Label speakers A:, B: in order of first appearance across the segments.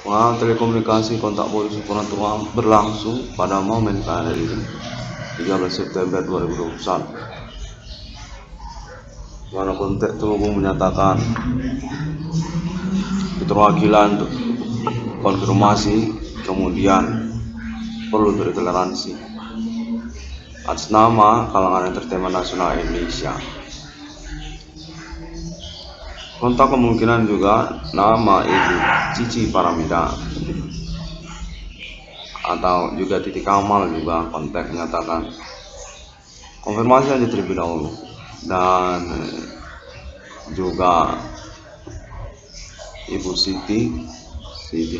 A: Pengalaman telekomunikasi kontak polisi supernatural berlangsung pada momen hari ini 13 September 2021, mana konteks terhubung menyatakan keterwakilan untuk konfirmasi, kemudian perlu bertoleransi atas nama kalangan entertainment nasional Indonesia. Kontak kemungkinan juga nama Ibu Cici Paramida atau juga Titik Kamal juga kontak menyatakan konfirmasi aja terlebih dahulu, dan juga Ibu Siti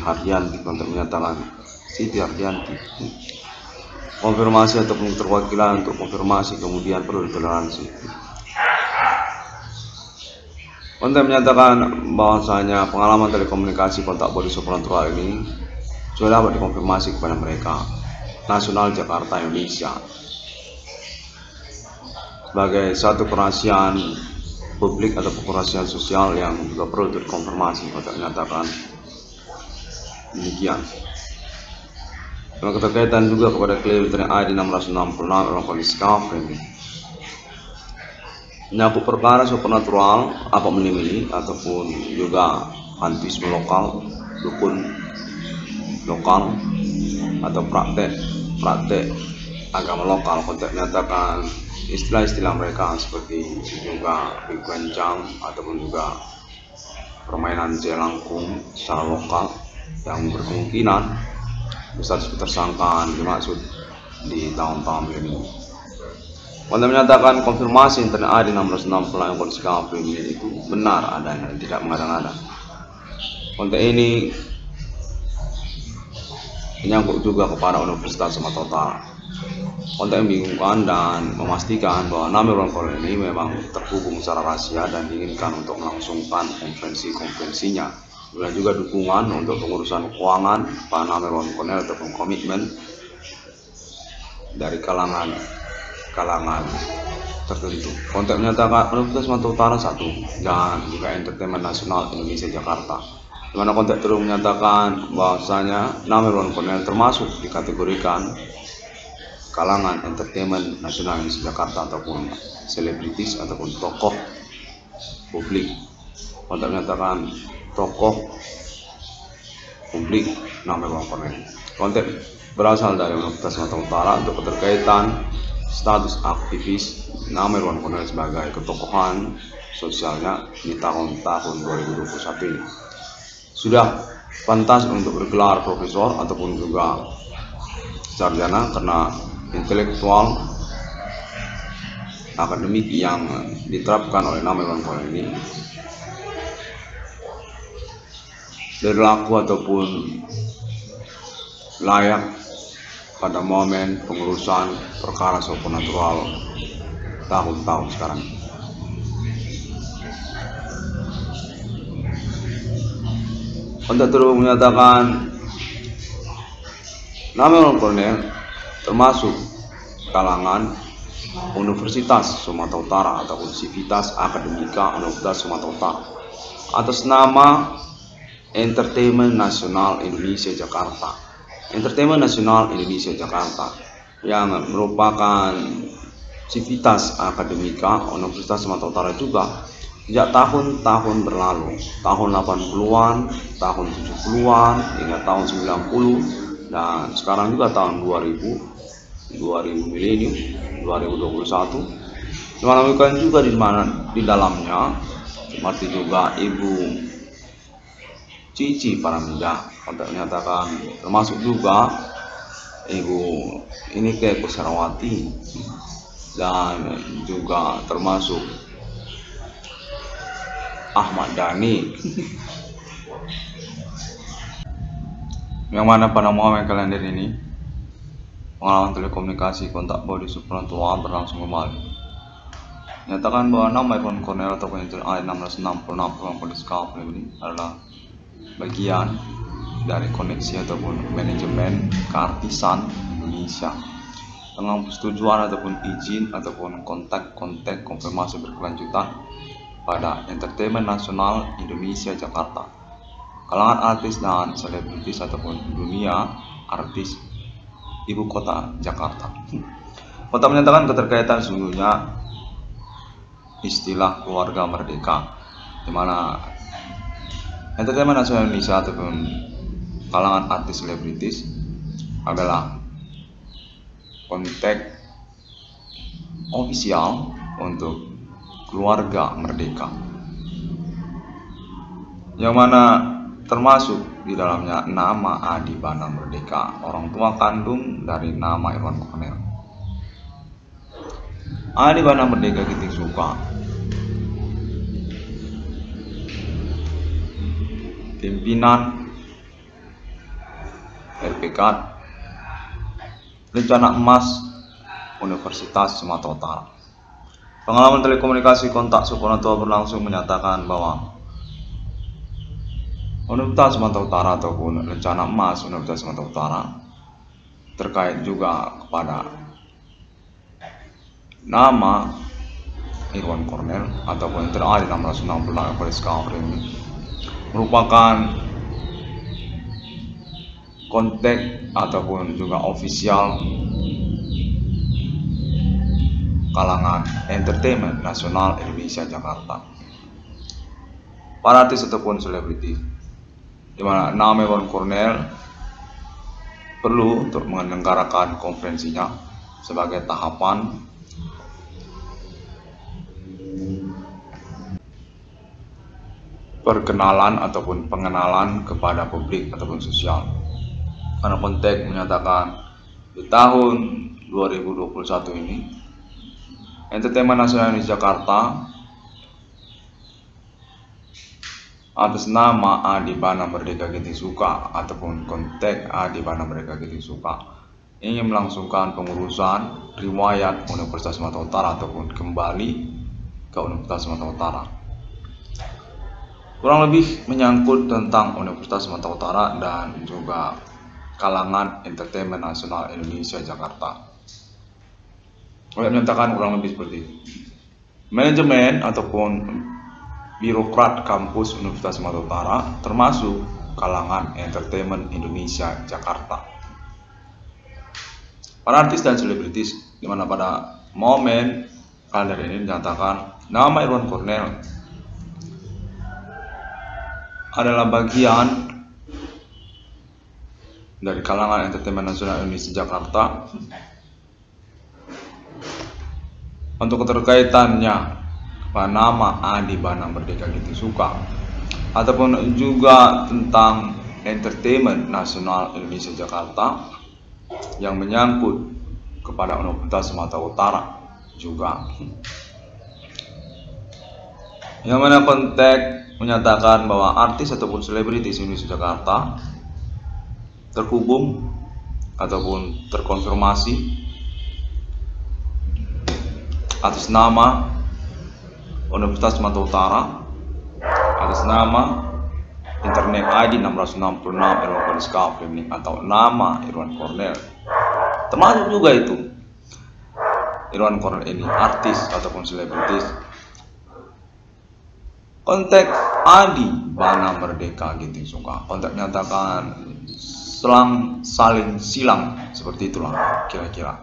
A: Hardianti kontak menyatakan Siti Hardianti konfirmasi ataupun terwakilan untuk konfirmasi, kemudian perlu toleransi. Kontak menyatakan bahwasanya pengalaman telekomunikasi kontak body supernatural ini sudah dapat dikonfirmasi kepada mereka nasional Jakarta Indonesia sebagai satu kerahasiaan publik atau kerahasiaan sosial yang juga perlu dikonfirmasi. Kontak menyatakan demikian. Dengan keterkaitan juga kepada klaim ID 666 orang kondisi kafir menyangkut perkara supernatural apa menimeli ataupun juga antisme lokal, dukun lokal atau praktek agama lokal. Kontak menyatakan istilah-istilah mereka seperti juga begancang ataupun juga permainan jelangkung secara lokal yang berkemungkinan berstatus tersangka dimaksud di tahun-tahun ini. Kontak menyatakan konfirmasi internet ID 666 yang kondisi kafir ini itu benar adanya dan tidak mengada-ngada. Kontak ini menyangkut juga kepada Universitas Sumatera Utara. Kontak membingungkan dan memastikan bahwa Namirwan Kolonel ini memang terhubung secara rahasia dan diinginkan untuk melangsungkan konferensinya. Dan juga dukungan untuk pengurusan keuangan Pak Namirwan Kolonel ataupun komitmen dari kalangan tertentu. Kontak menyatakan Universitas Sumatera Utara 1 dan juga Entertainment Nasional Indonesia Jakarta, di mana kontak terus menyatakan bahwasanya Namirwan Kolonel termasuk dikategorikan kalangan Entertainment Nasional Indonesia Jakarta ataupun selebritis ataupun tokoh publik. Kontak menyatakan tokoh publik Namirwan Kolonel. Kontak berasal dari Universitas Sumatera Utara untuk keterkaitan status aktivis Namirwan Kolonel sebagai ketokohan sosialnya di tahun-tahun 2021 ini. Sudah pantas untuk bergelar profesor ataupun juga sarjana karena intelektual akademik yang diterapkan oleh Namirwan Kolonel ini berlaku ataupun layak pada momen pengurusan perkara supernatural tahun-tahun sekarang. Kontak terus menyatakan Namirwan Kolonel termasuk kalangan Universitas Sumatera Utara ataupun Sivitas Akademika Universitas Sumatera Utara atas nama Entertainment Nasional Indonesia Jakarta. Entertainment Nasional Indonesia Jakarta yang merupakan Sivitas Akademika Universitas Sumatera Utara juga sejak tahun-tahun berlalu, tahun 80-an, tahun 70-an hingga tahun 90 dan sekarang juga tahun 2000 milenium 2021. Menemukan juga di dalamnya seperti juga Ibu Cici Paramida. Kontak menyatakan termasuk juga Ibu Inneke Koesherawati dan juga termasuk Ahmad Dhani yang mana pada momen kalender ini pengalaman telekomunikasi kontak body supernatural berlangsung kembali. Nyatakan bahwa nama Namirwan Kolonel atau internet 666 kondisi kafir ini adalah bagian dari koneksi ataupun manajemen keartisan Indonesia dengan persetujuan ataupun izin ataupun kontak konfirmasi berkelanjutan pada Entertainment Nasional Indonesia Jakarta kalangan artis dan selebritis ataupun dunia artis ibu kota Jakarta. Kota menyatakan keterkaitan sesungguhnya istilah keluarga merdeka, di mana entertainment nasional Indonesia ataupun kalangan artis selebritis adalah konteks ofisial untuk keluarga merdeka, yang mana termasuk di dalamnya nama Adi Bana Merdeka, orang tua kandung dari nama Irwan Cornel. Adi Bana Merdeka Giting Suka, pimpinan RPK Rencana Emas Universitas Sumatera Utara. Pengalaman telekomunikasi kontak Sukonatua berlangsung menyatakan bahwa Universitas Sumatera Utara ataupun Rencana Emas Universitas Sumatera Utara terkait juga kepada nama Irwan Cornel ataupun yang terada di 666 FLSK ini merupakan konteks ataupun juga ofisial kalangan entertainment nasional Indonesia Jakarta. Para artis ataupun selebriti, di mana nama Irwan Cornel perlu untuk menyelenggarakan konferensinya sebagai tahapan perkenalan ataupun pengenalan kepada publik ataupun sosial. Karena konteks menyatakan di tahun 2021 ini entertainment nasional di Jakarta atas nama Adi Bana Merdeka Giting Suka ataupun konteks Adi Bana Merdeka Giting Suka ingin melangsungkan pengurusan riwayat Universitas Sumatera Utara ataupun kembali ke Universitas Sumatera Utara. Kurang lebih menyangkut tentang Universitas Sumatera Utara dan juga kalangan entertainment nasional Indonesia Jakarta. Oleh menyatakan kurang lebih seperti itu. Manajemen ataupun birokrat kampus Universitas Sumatera Utara termasuk kalangan entertainment Indonesia Jakarta. Para artis dan selebritis, di mana pada momen kalender ini dinyatakan nama Irwan Cornel adalah bagian dari kalangan entertainment nasional Indonesia Jakarta. Untuk keterkaitannya nama Adi Bana Merdeka Giting Suka ataupun juga tentang entertainment nasional Indonesia Jakarta yang menyangkut kepada Universitas Sumatera Utara juga, yang mana konteks menyatakan bahwa artis ataupun selebritis Indonesia Jakarta terhubung ataupun terkonfirmasi atas nama Universitas Sumatera Utara, atas nama internet ID 666 Irwan FLSK atau nama Irwan Cornel. Termasuk juga itu Irwan Cornel ini artis ataupun selebritis. Konteks Adi Bana Merdeka Giting Suka, konteks menyatakan saling silang, seperti itulah kira-kira.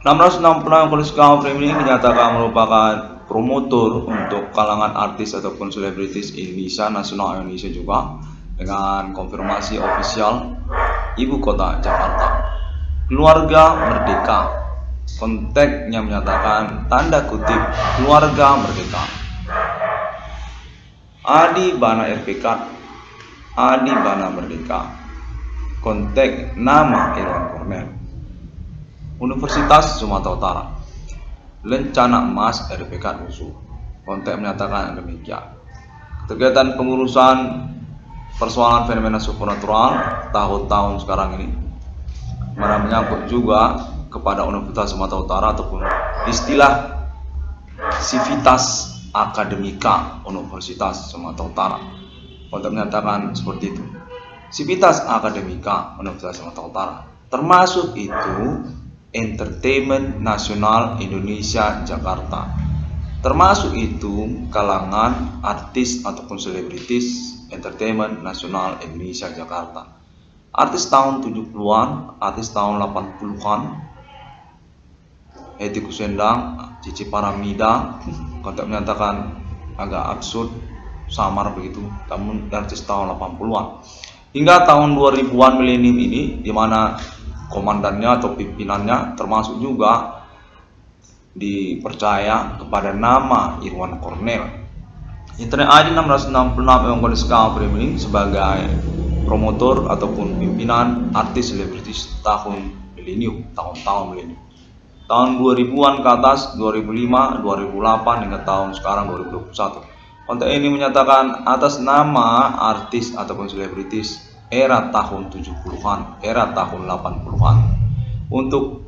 A: 666 FLSK ini dinyatakan merupakan promotor untuk kalangan artis ataupun selebritis Indonesia nasional Indonesia juga, dengan konfirmasi ofisial ibu kota Jakarta. Keluarga merdeka, konteksnya menyatakan tanda kutip keluarga merdeka. Adi Bana RPK, Adi Bana Merdeka, konteks nama Irwan Cornel, Universitas Sumatera Utara, Rencana Emas RPK USU. Konteks menyatakan demikian. Kegiatan pengurusan persoalan fenomena supernatural tahun-tahun sekarang ini, mana menyangkut juga kepada Universitas Sumatera Utara ataupun istilah Sivitas Akademika Universitas Sumatera Utara. Konteks menyatakan seperti itu. Sivitas Akademika Universitas Sumatera Utara, termasuk itu Entertainment Nasional Indonesia Jakarta. Termasuk itu kalangan artis ataupun selebritis entertainment nasional Indonesia Jakarta. Artis tahun 70-an, artis tahun 80-an, Hetty Koes Endang, Cici Paramida, kontak menyatakan agak absurd, samar begitu, namun artis tahun 80-an. Hingga tahun 2000-an milenium ini, di mana komandannya atau pimpinannya termasuk juga dipercaya kepada nama Irwan Cornel. Internet ID 666 memang Discovery ini sebagai promotor ataupun pimpinan artis selebritis tahun milenium, tahun-tahun milenium. Tahun 2000-an ke atas, 2005, 2008 hingga tahun sekarang 2021. Konten ini menyatakan atas nama artis ataupun selebritis era tahun 70-an, era tahun 80-an untuk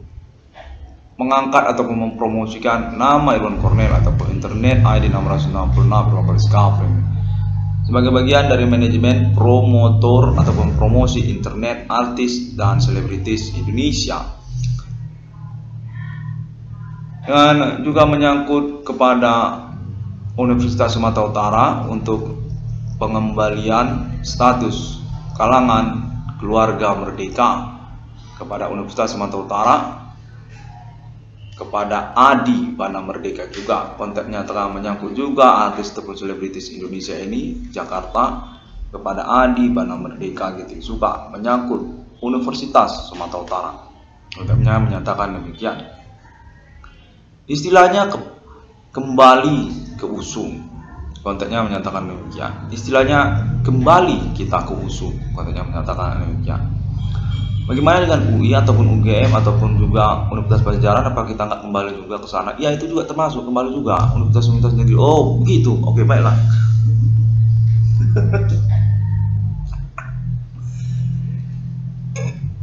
A: mengangkat ataupun mempromosikan nama Irwan Cornel ataupun Internet ID 666 Discovery sebagai bagian dari manajemen promotor ataupun promosi internet artis dan selebritis Indonesia. Dan juga menyangkut kepada Universitas Sumatera Utara untuk pengembalian status kalangan keluarga merdeka kepada Universitas Sumatera Utara, kepada Adi Bana Merdeka juga. Konteksnya telah menyangkut juga artis ataupun selebritis Indonesia ini Jakarta kepada Adi Bana Merdeka gitu, juga menyangkut Universitas Sumatera Utara. Konteksnya menyatakan demikian. Istilahnya kembali ke usung. Konteksnya menyatakan demikian. Istilahnya kembali kita ke usung. Konteksnya menyatakan demikian. Bagaimana dengan UI ataupun UGM ataupun juga Universitas Pajajaran? Apa kita nggak kembali juga ke sana? Ya, itu juga termasuk kembali juga universitas negeri. Oh begitu. Oke, baiklah.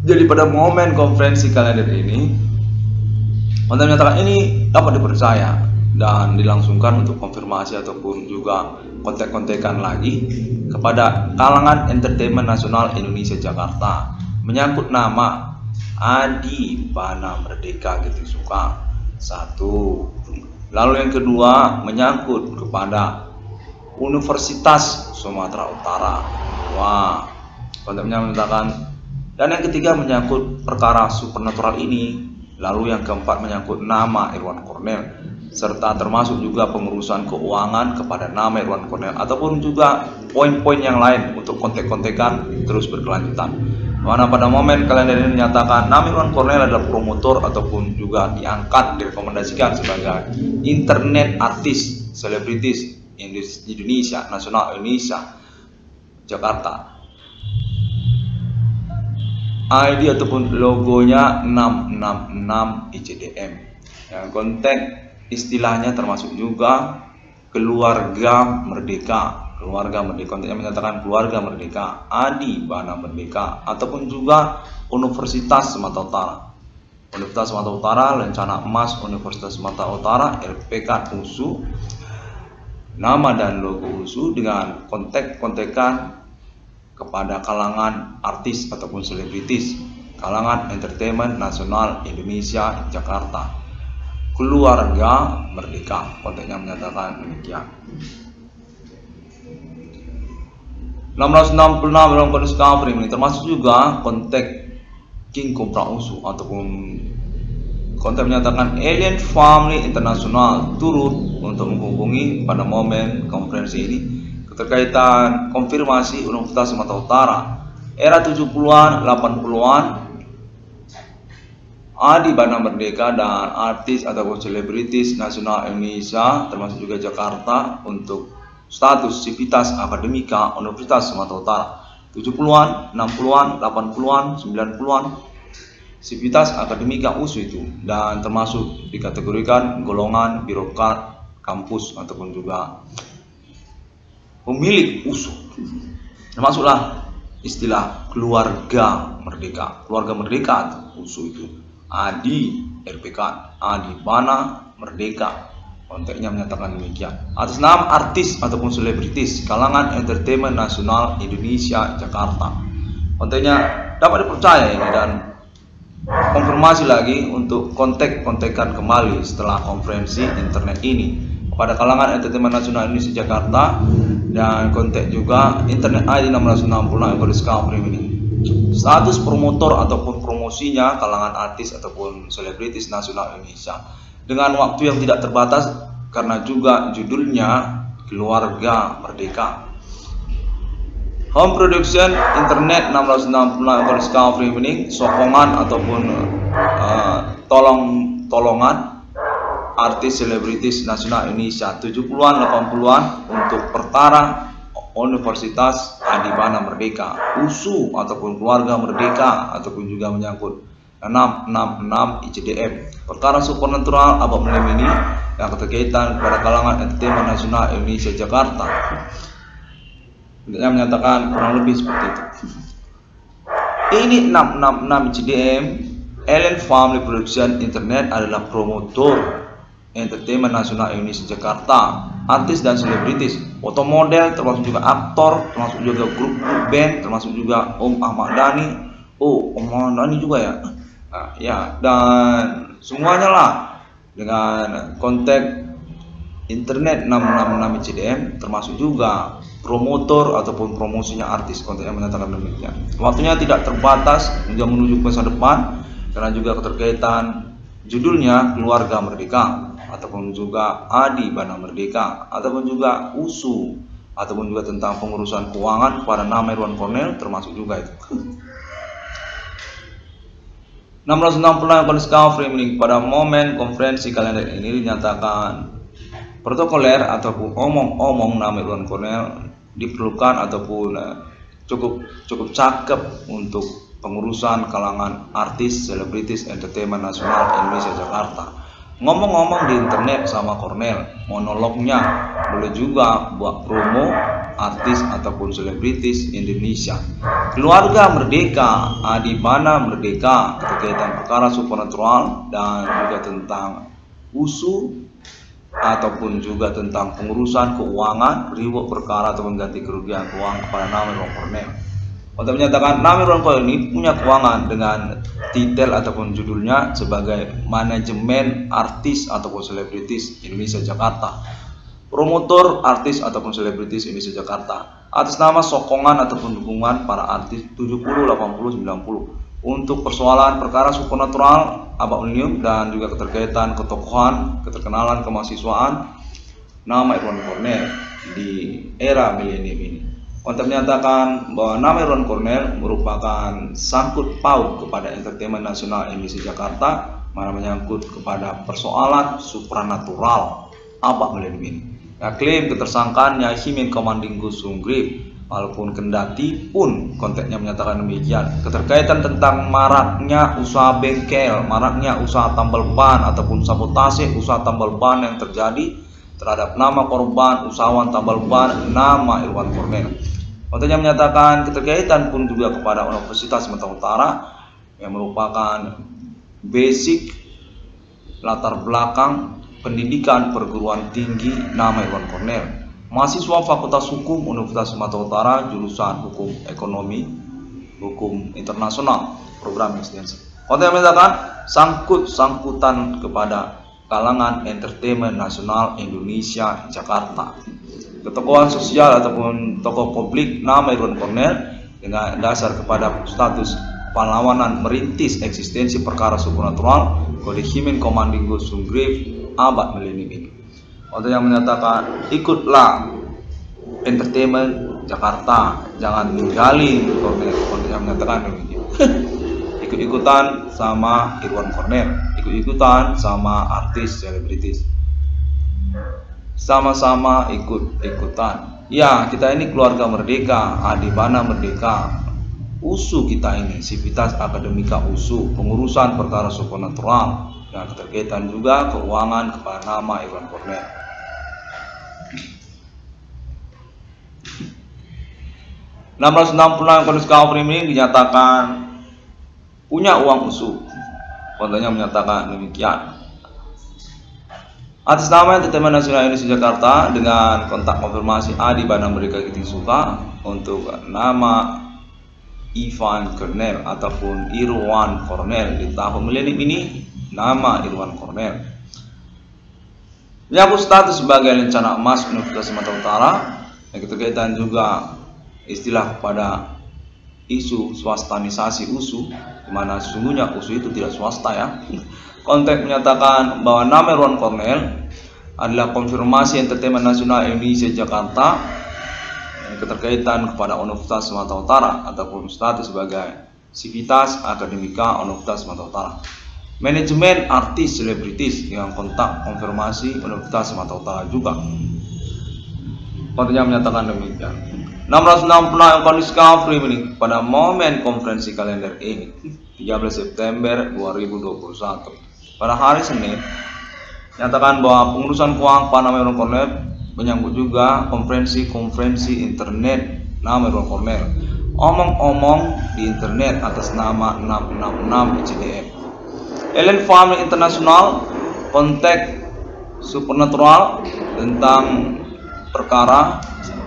A: Jadi pada momen konferensi kalender ini, konten menyatakan ini dapat dipercaya dan dilangsungkan untuk konfirmasi ataupun juga kontek-kontekan lagi kepada kalangan entertainment nasional Indonesia Jakarta menyangkut nama Adi Bana Merdeka gitu suka. Satu. Lalu yang kedua menyangkut kepada Universitas Sumatera Utara. Wah, kontennya menyatakan. Dan yang ketiga menyangkut perkara supernatural ini. Lalu yang keempat menyangkut nama Irwan Cornel serta termasuk juga pengurusan keuangan kepada nama Irwan Cornel ataupun juga poin-poin yang lain untuk kontek-kontekan terus berkelanjutan. Mana pada momen kalender ini menyatakan nama Irwan Cornel adalah promotor ataupun juga diangkat direkomendasikan sebagai internet artis selebritis Indonesia nasional Indonesia Jakarta. ID ataupun logonya 666 ICDM. Yang konteks istilahnya termasuk juga keluarga merdeka. Keluarga merdeka, konteksnya menyatakan keluarga merdeka, Adi Bana Merdeka ataupun juga Universitas Sumatera Utara. Universitas Sumatera Utara, Lencana Emas Universitas Sumatera Utara, RPK USU. Nama dan logo USU dengan kontek-kontekan kepada kalangan artis ataupun selebritis, kalangan entertainment nasional Indonesia Jakarta, keluarga merdeka. Konteksnya menyatakan demikian. 666 dalam Discovery ini termasuk juga konteks King Cobra USU ataupun konteks menyatakan Alien Family International turut untuk menghubungi pada momen konferensi ini terkaitan konfirmasi Universitas Sumatera Utara era 70-an, 80-an, Adi Bana Merdeka dan artis ataupun selebritis nasional Indonesia termasuk juga Jakarta untuk status sivitas akademika Universitas Sumatera Utara 70-an, 60-an, 80-an, 90-an sivitas akademika USU itu dan termasuk dikategorikan golongan birokrat kampus ataupun juga pemilik USU. Termasuklah istilah keluarga merdeka. Keluarga merdeka USU itu Adi RPK, Adi Bana Merdeka. Konteksnya menyatakan demikian. Atas nama artis ataupun selebritis kalangan entertainment nasional Indonesia Jakarta. Konteksnya dapat dipercaya ini dan konfirmasi lagi untuk kontek-kontekan kembali setelah konferensi internet ini. kepada kalangan entertainment nasional Indonesia Jakarta, dan kontak juga internet ID 666 ini. Status promotor ataupun promosinya kalangan artis ataupun selebritis nasional Indonesia dengan waktu yang tidak terbatas karena juga judulnya Keluarga Merdeka. Home production internet 666 ini sokongan ataupun tolongan artis selebritis nasional Indonesia 70-an 80-an untuk perkara Universitas Adibana Merdeka, USU ataupun Keluarga Merdeka, ataupun juga menyangkut 666 ICDM, perkara supernatural abad milenium ini yang keterkaitan kepada kalangan entertainment nasional Indonesia Jakarta. Yang menyatakan kurang lebih seperti itu. Ini 666 ICDM, Allen Family Production Internet adalah promotor entertainment nasional Indonesia Jakarta, artis dan selebritis, foto model, termasuk juga aktor, termasuk juga grup-grup band, termasuk juga Om Ahmad Dhani. Oh, Om Ahmad Dhani juga ya. Nah, ya, dan semuanya lah dengan kontak internet 666 ICDM, termasuk juga promotor ataupun promosinya artis, kontak yang menyatakan demikian. Waktunya tidak terbatas hingga menuju masa depan karena juga keterkaitan judulnya Keluarga Merdeka, ataupun juga Adibana Merdeka, ataupun juga USU, ataupun juga tentang pengurusan keuangan pada nama Irwan Cornel, termasuk juga itu. 666 framing pada momen konferensi kalender ini dinyatakan protokoler ataupun omong-omong nama Irwan Cornel diperlukan ataupun cukup cakep untuk pengurusan kalangan artis, selebritis, entertainment nasional Indonesia Jakarta. Ngomong-ngomong di internet sama Cornel, monolognya boleh juga buat promo artis ataupun selebritis Indonesia. Keluarga Merdeka, Adibana Merdeka, keterkaitan perkara supernatural dan juga tentang USU ataupun juga tentang pengurusan keuangan, reward perkara atau mengganti kerugian keuangan kepada nama Irwan Cornel. Untuk menyatakan nama Irwan Cornel ini punya keuangan dengan titel ataupun judulnya sebagai manajemen artis ataupun selebritis Indonesia Jakarta, promotor artis ataupun selebritis Indonesia Jakarta, atas nama sokongan ataupun dukungan para artis 70, 80, 90 untuk persoalan perkara supernatural abad milenium dan juga keterkaitan ketokohan, keterkenalan, kemahasiswaan nama Irwan Cornel di era milenium ini. Untuk menyatakan bahwa nama Irwan Cornel merupakan sangkut paut kepada entertainment nasional Indonesia Jakarta, mana menyangkut kepada persoalan supranatural abad milenium ini. Nah, klaim ketersangkaannya Himin Commanding Gusung Grip, walaupun kendati pun konteksnya menyatakan demikian, keterkaitan tentang maraknya usaha bengkel, maraknya usaha tambal ban ataupun sabotase usaha tambal ban yang terjadi terhadap nama korban usahawan tambal ban nama Irwan Cornel. Konteksnya menyatakan keterkaitan pun juga kepada Universitas Sumatera Utara yang merupakan basic latar belakang pendidikan perguruan tinggi nama Irwan Cornel, mahasiswa Fakultas Hukum Universitas Sumatera Utara jurusan Hukum Ekonomi, Hukum Internasional, program ekstensi. Konten yang menyatakan sangkutan kepada kalangan entertainment nasional Indonesia Jakarta, ketokohan sosial ataupun tokoh publik nama Irwan Cornel dengan dasar kepada status pahlawanan merintis eksistensi perkara supernatural kode Himin Commanding Gusung Grip abad milenium ini. Konten yang menyatakan ikutlah entertainment Jakarta, jangan ninggalin Cornel. Konten yang menyatakan demikian. Ikut-ikutan sama Irwan Cornel, ikut-ikutan sama artis selebritis, sama-sama ikut-ikutan. Ya, kita ini keluarga merdeka, Adibana Merdeka, USU kita ini, Sivitas Akademika USU, pengurusan perkara supernatural yang keterkaitan juga keuangan kepada nama Irwan Cornel. Kondisi ini dinyatakan punya uang USU. Kontennya menyatakan demikian. Atas nama Entertainment Nasional Indonesia Jakarta dengan kontak konfirmasi Adibana Merdeka Suka untuk nama Ivan Cornel ataupun Irwan Cornel di tahun milenium ini nama Irwan Cornel. Menyangkut status sebagai lencana emas Universitas Sumatera Utara, yang keterkaitan juga istilah pada isu swastanisasi USU, di mana sesungguhnya USU itu tidak swasta ya. Konteks menyatakan bahwa nama Irwan Cornel adalah konfirmasi Entertainment Nasional Indonesia Jakarta yang keterkaitan kepada Universitas Sumatera Utara ataupun status sebagai sivitas akademika Universitas Sumatera Utara. Manajemen artis selebritis dengan kontak konfirmasi Universitas Sumatera Utara juga. Kontennya menyatakan demikian. 666 account discovery ini pada momen konferensi kalender ini 13 September 2021 pada hari Senin menyatakan bahwa pengurusan keuangan nama Irwan Cornel menyangkut juga konferensi internet nama Irwan Cornel, omong-omong di internet atas nama 666 ICDM. Alien Family International kontak supernatural tentang perkara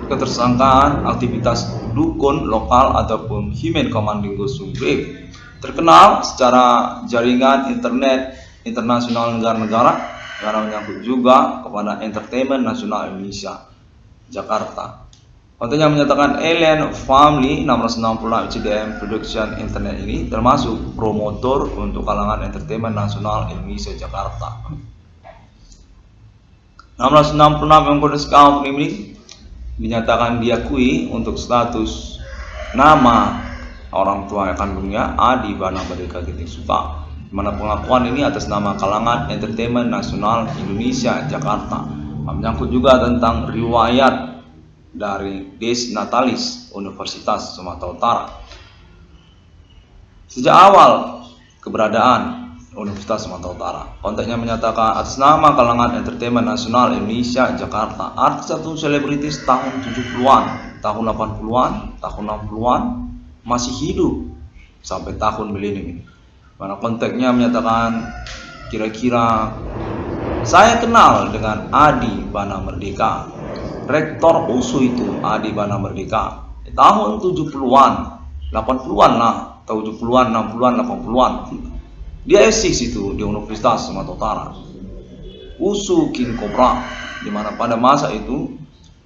A: ketersangkaan aktivitas dukun lokal ataupun human commanding ghost grave terkenal secara jaringan internet internasional negara-negara karena menyangkut juga kepada Entertainment Nasional Indonesia Jakarta. Kontennya menyatakan Alien Family 666 ICDM Production Internet ini termasuk promotor untuk kalangan Entertainment Nasional Indonesia Jakarta. 666 yang account ini dinyatakan diakui untuk status nama orang tua kandungnya Adi Bana Merdeka Giting Suka, di mana pengakuan ini atas nama kalangan Entertainment Nasional Indonesia Jakarta. Menyangkut juga tentang riwayat dari Des Natalis Universitas Sumatera Utara. Sejak awal keberadaan Universitas Sumatera Utara, konteksnya menyatakan atas nama kalangan Entertainment Nasional Indonesia Jakarta, artis atau selebritis tahun 70-an, tahun 80-an, tahun 60-an masih hidup sampai tahun milenium. Mana konteksnya menyatakan kira-kira saya kenal dengan Adi Bana Merdeka, rektor USU itu Adi Bana Merdeka tahun 70-an, 80-an lah, 70-an, 60-an, 80-an. Dia S6 itu di Universitas Sumatera Utara. USU King Cobra, di mana pada masa itu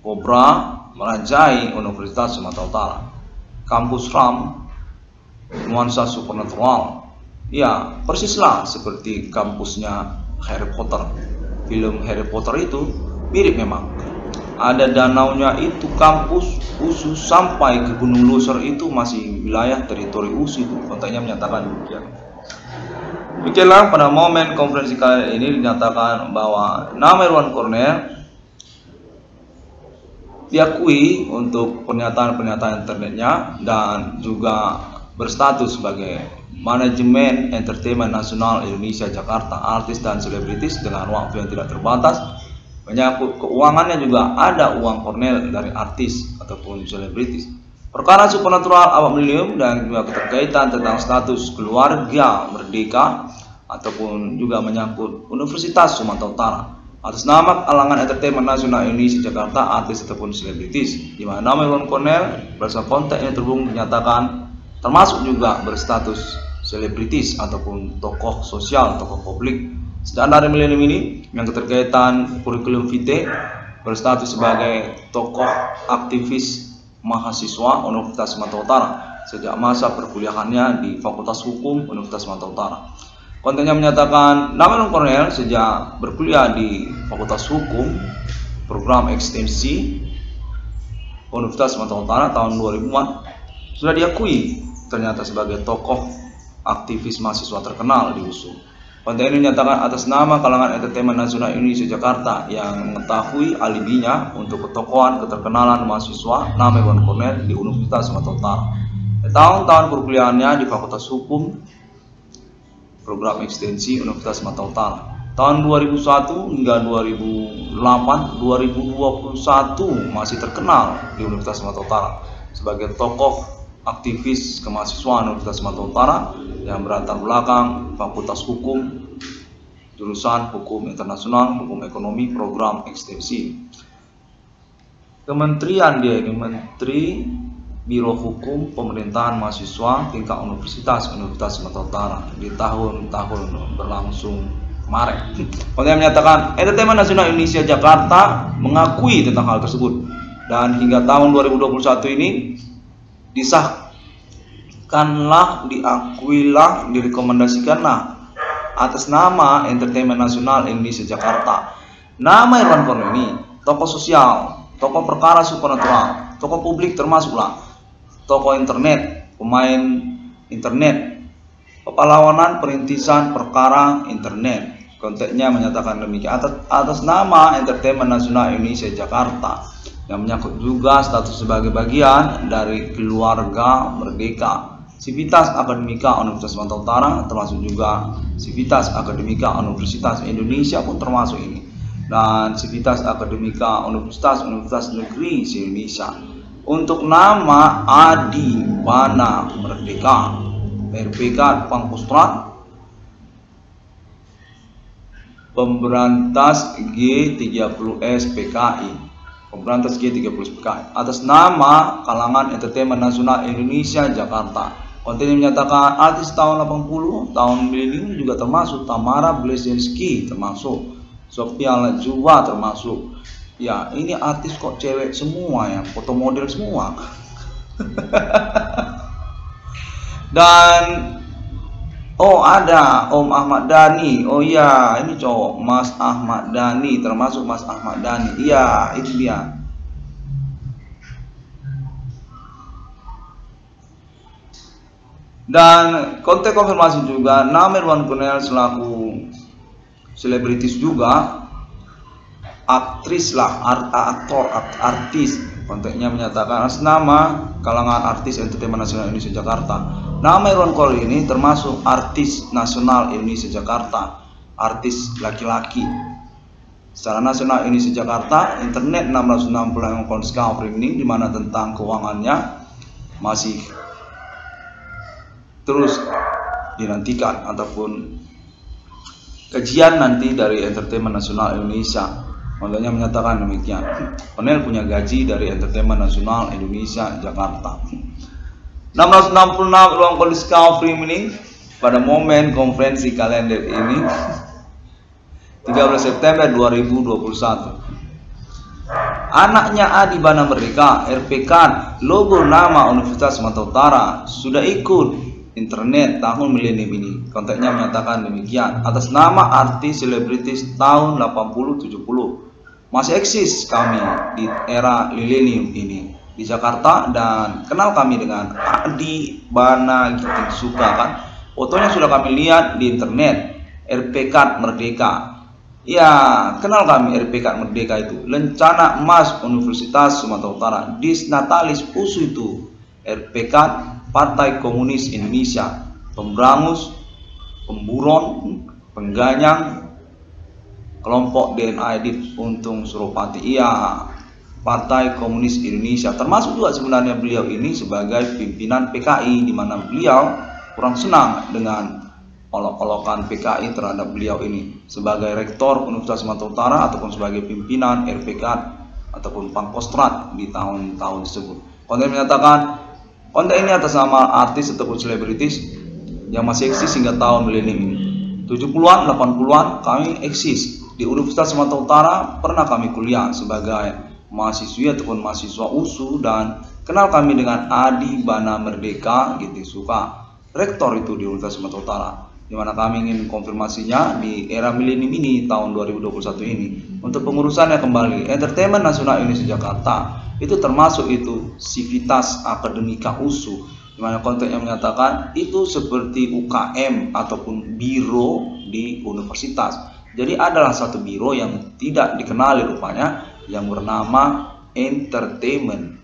A: Cobra merajai Universitas Sumatera Utara. Kampus RAM, nuansa supernatural. Ya, persislah seperti kampusnya Harry Potter. Film Harry Potter itu mirip memang. Ada danaunya itu kampus USU sampai ke Gunung Loser itu masih wilayah teritori USU itu. Kontennya menyatakan demikian. Demikianlah pada momen konferensi kali ini dinyatakan bahwa nama Irwan Cornel diakui untuk pernyataan-pernyataan internetnya dan juga berstatus sebagai manajemen Entertainment Nasional Indonesia Jakarta, artis dan selebritis dengan waktu yang tidak terbatas. Menyangkut keuangannya juga ada uang Cornel dari artis ataupun selebritis. Perkara supernatural awak milenium dan juga keterkaitan tentang status keluarga merdeka ataupun juga menyangkut Universitas Sumatera Utara atas nama kalangan Entertainment Nasional Indonesia Jakarta, artis ataupun selebritis, di mana nama Irwan Cornel berdasarkan konteks yang terhubung dinyatakan termasuk juga berstatus selebritis ataupun tokoh sosial, tokoh publik. Sedang dari milenium ini yang keterkaitan kurikulum vitae berstatus sebagai tokoh aktivis mahasiswa Universitas Sumatera Utara sejak masa perkuliahannya di Fakultas Hukum Universitas Sumatera Utara. Kontennya menyatakan nama Irwan Cornel sejak berkuliah di Fakultas Hukum program ekstensi Universitas Sumatera Utara tahun 2000-an sudah diakui ternyata sebagai tokoh aktivis mahasiswa terkenal di USU. Konten ini menyatakan atas nama kalangan Entertainment Nasional Indonesia Jakarta yang mengetahui alibinya untuk ketokohan keterkenalan mahasiswa nama Irwan Cornel di Universitas Sumatera Utara. Tahun-tahun perkuliahannya di Fakultas Hukum program ekstensi Universitas Sumatera Utara. Tahun 2001 hingga 2008-2021 masih terkenal di Universitas Sumatera Utara sebagai tokoh aktivis kemahasiswaan Universitas Sumatera Utara yang berlatar belakang Fakultas Hukum, jurusan Hukum Internasional, Hukum Ekonomi, program ekstensi. Kementerian dia ini Menteri Biro Hukum Pemerintahan Mahasiswa tingkat Universitas Sumatera Utara di tahun-tahun berlangsung kemarin. Konten menyatakan Entertainment Nasional Indonesia Jakarta mengakui tentang hal tersebut, dan hingga tahun 2021 ini disahkanlah, diakuilah, direkomendasikanlah atas nama Entertainment Nasional Indonesia Jakarta. Nama Irwan Cornel ini tokoh sosial, tokoh perkara supernatural, tokoh publik, termasuklah tokoh internet, pemain internet, pahlawanan perintisan perkara internet. Konteksnya menyatakan demikian atas nama Entertainment Nasional Indonesia Jakarta, yang menyangkut juga status sebagai bagian dari keluarga merdeka. Sivitas Akademika Universitas Sumatera Utara, termasuk juga Sivitas Akademika Universitas Indonesia pun termasuk ini, dan Sivitas Akademika Universitas Negeri Indonesia. Untuk nama Adi Bana Merdeka, RPK Pangkostrat Pemberantas G30S PKI, Pemberantas G30S PKI, atas nama kalangan Entertainment Nasional Indonesia Jakarta. Konten ini menyatakan artis tahun 80, tahun milenium juga termasuk, Tamara Bleszinski termasuk, Sophia Latjuba termasuk. Ya, ini artis kok cewek semua ya, foto model semua. Dan ada Om Ahmad Dhani. Oh iya, ini cowok, Mas Ahmad Dhani, termasuk Mas Ahmad Dhani. Iya, itu dia. Dan konteks konfirmasi juga nama Irwan Cornel selaku selebritis juga, aktris lah, aktor, artis. Konteksnya menyatakan atas nama kalangan artis Entertainment Nasional Indonesia Jakarta. Nama Irwan Cornel ini termasuk artis nasional Indonesia Jakarta, artis laki-laki. Secara nasional Indonesia Jakarta, internet 660 yang discovery ini, dimana tentang keuangannya masih terus dinantikan ataupun kajian nanti dari Entertainment Nasional Indonesia. Contohnya menyatakan demikian, Cornel punya gaji dari Entertainment Nasional Indonesia Jakarta. 666 ruang discovery ini pada momen konferensi kalender ini 13 September 2021. Anaknya Adi Bana Merdeka, RPK, logo nama Universitas Sumatera Utara, sudah ikut internet tahun milenium ini. Konteksnya menyatakan demikian atas nama artis selebritis tahun 80-70. Masih eksis kami di era milenium ini di Jakarta, dan kenal kami dengan Adi Bana gitu suka kan. Fotonya sudah kami lihat di internet, RPK Merdeka. Ya, kenal kami RPK Merdeka itu. Lencana Emas Universitas Sumatera Utara, Disnatalis USU itu. RPK Partai Komunis Indonesia, pemberangus, pemburon, pengganyang, kelompok DNA Edit Untung Suropati. Iya, Partai Komunis Indonesia. Termasuk juga sebenarnya beliau ini sebagai pimpinan PKI, di mana beliau kurang senang dengan olok-olokan PKI terhadap beliau ini sebagai rektor Universitas Sumatera Utara ataupun sebagai pimpinan RPK ataupun Pangkostrat di tahun-tahun tersebut. Konten menyatakan konten ini atas nama artis ataupun selebritis yang masih eksis hingga tahun milenium ini. 70-an, 80-an kami eksis di Universitas Sumatera Utara, pernah kami kuliah sebagai mahasiswi ataupun mahasiswa USU, dan kenal kami dengan Adi Bana Merdeka gitu suka, rektor itu di Universitas Sumatera Utara, di mana kami ingin konfirmasinya di era milenium ini tahun 2021 ini untuk pengurusannya kembali. Entertainment Nasional Indonesia Jakarta itu termasuk itu Sivitas Akademika USU, di mana konteksnya menyatakan itu seperti UKM ataupun biro di universitas. Jadi adalah satu biro yang tidak dikenali rupanya, yang bernama Entertainment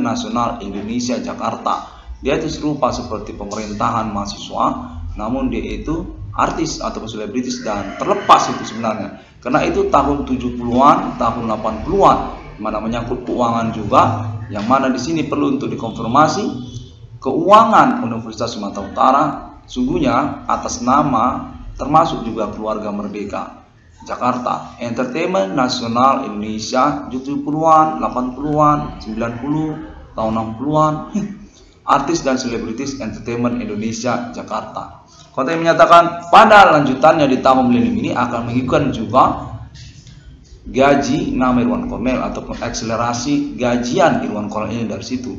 A: Nasional Indonesia Jakarta. Dia itu serupa seperti pemerintahan mahasiswa, namun dia itu artis ataupun selebritis, dan terlepas itu sebenarnya karena itu tahun 70-an, tahun 80-an, mana menyangkut keuangan juga, yang mana di sini perlu untuk dikonfirmasi keuangan Universitas Sumatera Utara sungguhnya atas nama termasuk juga keluarga merdeka Jakarta, Entertainment Nasional Indonesia 70-an, 80-an, 90, tahun 60-an. artis dan selebritis entertainment Indonesia Jakarta. Konten menyatakan pada lanjutannya di tahun milenium ini akan mengikuti juga gaji nama Irwan Cornel ataupun akselerasi gajian Irwan Cornel ini dari situ.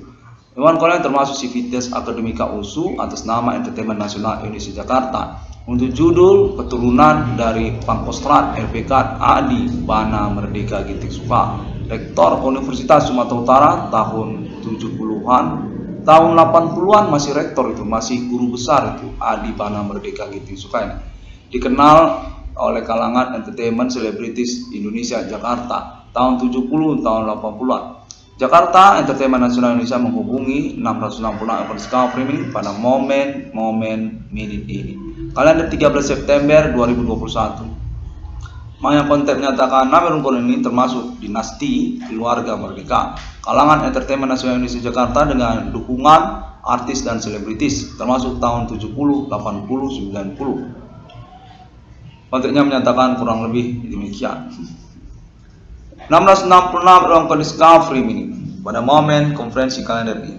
A: Irwan Cornel termasuk Sivitas Akademika USU atas nama Entertainment Nasional Indonesia Jakarta untuk judul keturunan dari Pangkostrat LPK Adi Bana Merdeka Ginting Suka, Rektor Universitas Sumatera Utara tahun 70-an, tahun 80-an masih rektor itu, masih guru besar itu Adi Bana Merdeka Ginting Suka ini. Dikenal oleh kalangan entertainment selebritis Indonesia Jakarta tahun 70 tahun 80-an. Jakarta Entertainment Nasional Indonesia menghubungi 666 event scouting pada momen-momen minit ini. Kalender 13 September 2021. Maya konten menyatakan nama Irwan Cornel ini termasuk dinasti keluarga merdeka kalangan Entertainment Nasional Indonesia Jakarta dengan dukungan artis dan selebritis termasuk tahun 70, 80, 90. Kontennya menyatakan kurang lebih demikian. 666 Irwan Cornel Discovery ini pada momen konferensi kalender ini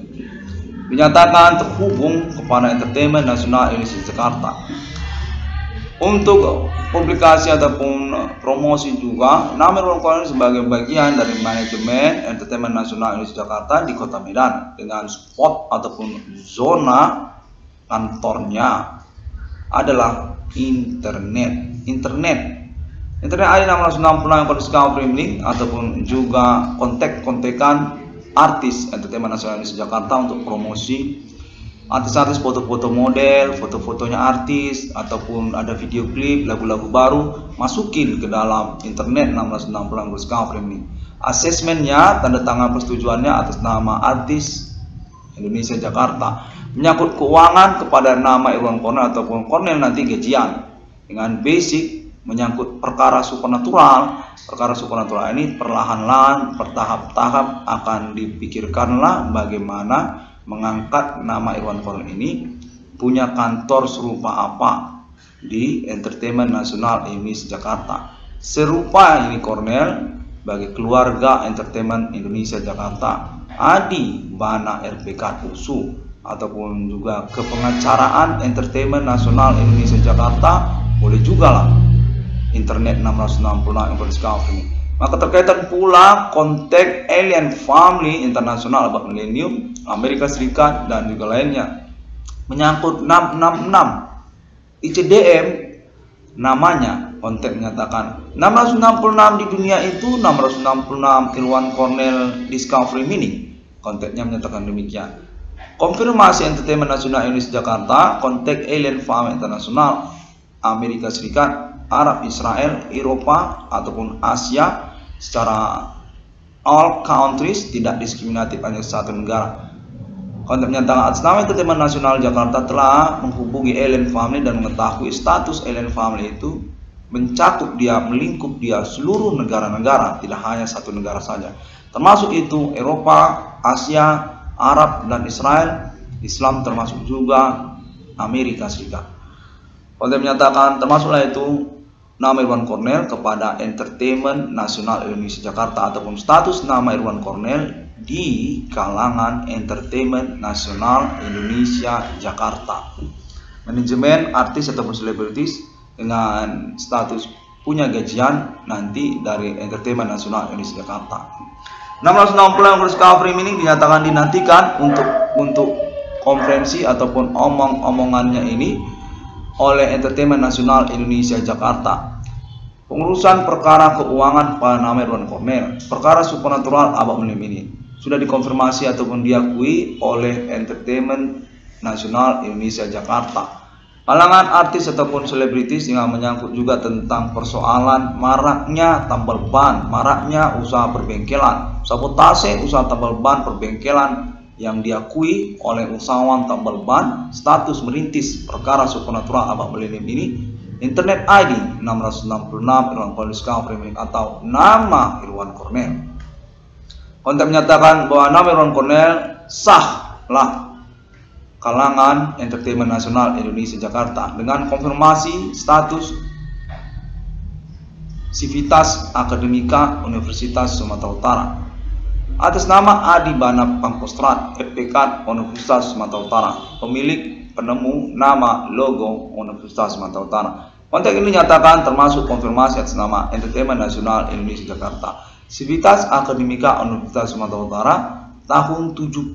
A: dinyatakan terhubung kepada Entertainment Nasional Indonesia Jakarta. Untuk publikasi ataupun promosi juga, nama Irwan Cornel sebagai bagian dari manajemen Entertainment Nasional Indonesia Jakarta di Kota Medan dengan spot ataupun zona kantornya adalah internet ada 666 Discovery Link ataupun juga kontak-kontakan artis Entertainment Nasional Indonesia Jakarta untuk promosi artis-artis, foto-foto model, foto-fotonya artis ataupun ada video klip, lagu-lagu baru masukin ke dalam internet 666 Discovery Link. Asesmennya, tanda tangan persetujuannya atas nama artis Indonesia Jakarta. Menyangkut keuangan kepada nama Irwan Cornel ataupun Cornel nanti gajian dengan basic menyangkut perkara supernatural. Perkara supernatural ini perlahan-lahan, bertahap-tahap akan dipikirkanlah bagaimana mengangkat nama Irwan Cornel ini punya kantor serupa apa di Entertainment Nasional Indonesia Jakarta. Serupa ini Cornel bagi keluarga Entertainment Indonesia Jakarta, Adi Bana RPK USU ataupun juga kepengacaraan Entertainment Nasional Indonesia Jakarta, boleh juga lah internet 666 Discovery. Maka terkaitan pula kontak Alien Family Internasional abad milenium Amerika Serikat dan juga lainnya menyangkut 666 ICDM namanya. Kontak menyatakan 666 di dunia itu 666 Irwan Cornel Discovery Mini. Kontaknya menyatakan demikian. Konfirmasi Entertainment Nasional Indonesia Jakarta, kontak Alien Family Internasional Amerika Serikat, Arab, Israel, Eropa ataupun Asia secara all countries, tidak diskriminatif hanya satu negara. Konten menyatakan atas nama Entertainment Nasional Jakarta telah menghubungi Alien Family dan mengetahui status Alien Family itu mencakup dia, melingkup dia seluruh negara-negara, tidak hanya satu negara saja, termasuk itu Eropa, Asia, Arab dan Israel, Islam termasuk juga Amerika Serikat. Konten menyatakan termasuklah itu nama Irwan Cornel kepada Entertainment Nasional Indonesia Jakarta ataupun status nama Irwan Cornel di kalangan Entertainment Nasional Indonesia Jakarta. Manajemen artis ataupun selebritis dengan status punya gajian nanti dari Entertainment Nasional Indonesia Jakarta. 660 Discovery ini dinyatakan dinantikan untuk konferensi ataupun omong-omongannya ini oleh Entertainment Nasional Indonesia Jakarta. Pengurusan perkara keuangan pada nama Irwan Cornel, perkara supernatural abad milenium ini sudah dikonfirmasi ataupun diakui oleh Entertainment Nasional Indonesia Jakarta. Kalangan artis ataupun selebritis yang menyangkut juga tentang persoalan maraknya tambal ban, maraknya usaha perbengkelan, sabotase usaha tambal ban perbengkelan yang diakui oleh usahawan tambal ban status merintis perkara supernatural abad milenium ini. Internet ID 666 Irwan Cornel Discovery atau nama Irwan Cornel. Konten menyatakan bahwa nama Irwan Cornel sahlah kalangan Entertainment Nasional Indonesia Jakarta dengan konfirmasi status Sivitas Akademika Universitas Sumatera Utara. atas nama Adi Bana Pangkostrat, FPK Universitas Sumatera Utara, pemilik penemu nama logo Universitas Sumatera Utara. Konteks ini dinyatakan termasuk konfirmasi atas nama Entertainment Nasional Indonesia Jakarta. Sivitas Akademika Universitas Sumatera Utara tahun 70,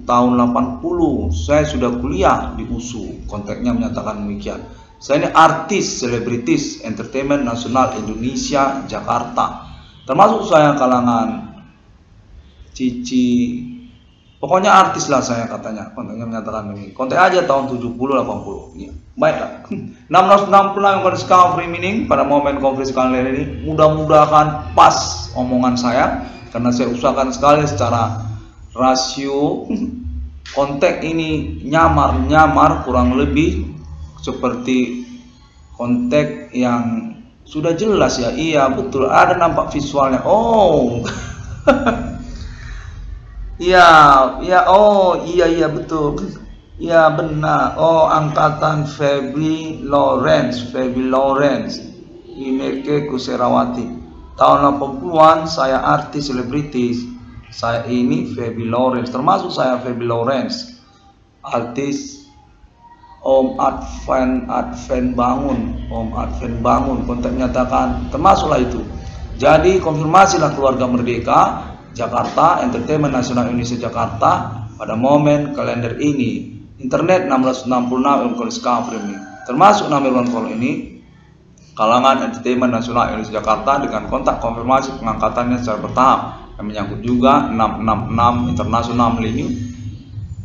A: tahun 80 saya sudah kuliah di USU. Konteksnya menyatakan demikian. Saya ini artis, selebritis Entertainment Nasional Indonesia Jakarta. Termasuk saya kalangan Cici, pokoknya artis lah saya katanya. Konteksnya menyatakan ini. Konteks aja tahun 70 80. Ya, baiklah. 666 yang discovery meaning pada momen konferensi kali ini mudah-mudahan pas omongan saya karena saya usahakan sekali secara rasio konteks ini nyamar kurang lebih seperti konteks yang sudah jelas ya. Iya betul, ada nampak visualnya. Oh. Iya betul. Ya benar. Oh, angkatan Feby Lawrence, Ineke Kuserawati. Tahun 80-an saya artis selebritis. Saya ini Feby Lawrence, termasuk saya Feby Lawrence. Artis Om Adven Bangun, kontak menyatakan termasuklah itu. Jadi konfirmasilah keluarga Merdeka Jakarta, Entertainment Nasional Indonesia Jakarta pada momen kalender ini. Internet 666 discovery ini. Termasuk nama Irwan Call ini kalangan Entertainment Nasional Indonesia Jakarta dengan kontak konfirmasi pengangkatannya secara bertahap yang menyangkut juga 666 International Millennium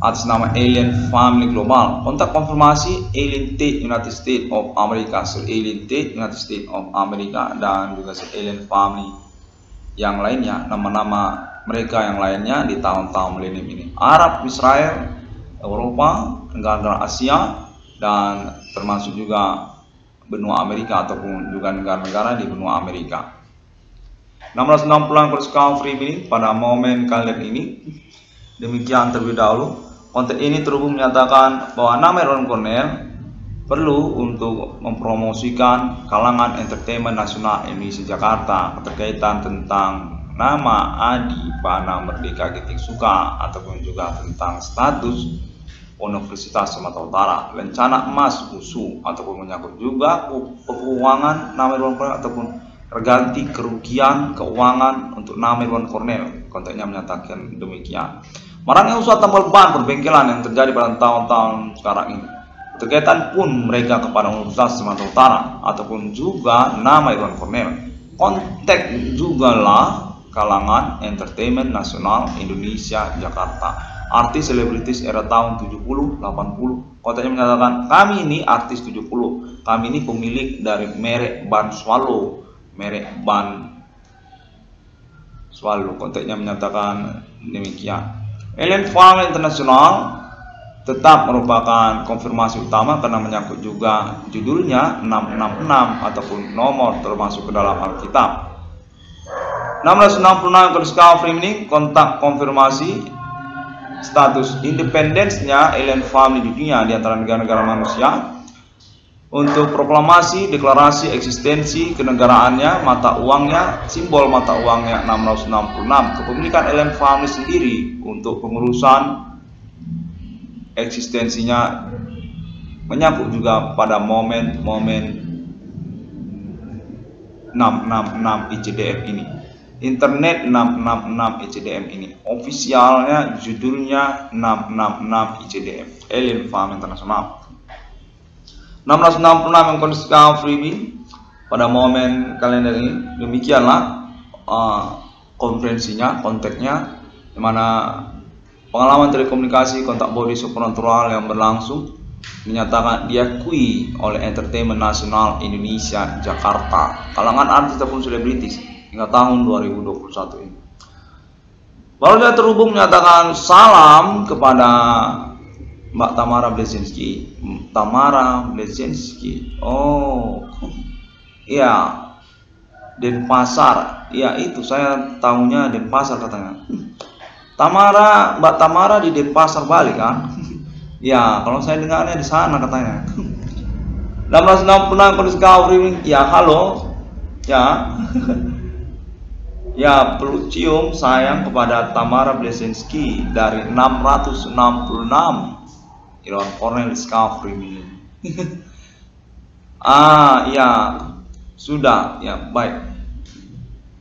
A: atas nama Alien Family Global. Kontak konfirmasi Alien Tate United States of America, Alien Tate United States of America, dan juga Alien Family yang lainnya, nama-nama mereka yang lainnya di tahun-tahun milenium ini. Arab, Israel, Eropa, negara-negara Asia, dan termasuk juga benua Amerika ataupun juga negara-negara di benua Amerika. 660 discovery ini pada momen kalender ini. Demikian terlebih dahulu. Konteks ini terhubung menyatakan bahwa nama Irwan Cornell perlu untuk mempromosikan kalangan Entertainment Nasional Indonesia Jakarta keterkaitan tentang nama Adi Bana Merdeka Giting Suka ataupun juga tentang status Universitas Sumatera Utara, lencana emas USU ataupun menyangkut juga keuangan nama Irwan Cornell ataupun terganti kerugian keuangan untuk nama Irwan Cornell. Konteksnya menyatakan demikian. Maraknya usaha tambal ban perbengkelan yang terjadi pada tahun-tahun sekarang ini. Terkaitan pun mereka kepada Universitas Sumatera Utara ataupun juga nama Irwan Cornell. Konteks juga lah kalangan Entertainment Nasional Indonesia Jakarta. Artis selebritis era tahun 70, 80. Konteksnya menyatakan kami ini artis 70. Kami ini pemilik dari merek ban Swallow. Konteksnya menyatakan demikian. Alien Family International tetap merupakan konfirmasi utama karena menyangkut juga judulnya 666 ataupun nomor termasuk ke dalam Alkitab. 666 discovery ini kontak konfirmasi status independensinya Alien Family di dunia di antara negara-negara manusia untuk proklamasi deklarasi eksistensi kenegaraannya, mata uangnya, simbol mata uangnya 666, kepemilikan Alien Family sendiri untuk pengurusan eksistensinya menyangkut juga pada momen-momen 666 ICDM ini. Internet 666 ICDM ini. Ofisialnya judulnya 666 ICDM, Alien Family International. 666 yang discovery ini pada momen kalender ini. Demikianlah konferensinya, konteksnya, di mana pengalaman telekomunikasi kontak body supernatural yang berlangsung dinyatakan diakui oleh Entertainment Nasional Indonesia Jakarta, kalangan artis ataupun selebritis hingga tahun 2021 ini. Baru saya terhubung menyatakan salam kepada Mbak Tamara Blezinski. Oh, iya, Denpasar. Iya itu saya tahunya Denpasar katanya. Mbak Tamara di Denpasar Bali kan? Ya, kalau saya dengarnya di sana katanya. 1666 discovery. Ya, halo. Ya. Ya, peluk cium sayang kepada Tamara Bleszinski dari 666 Irwan Cornel Discovery ini. Ya, sudah ya, baik.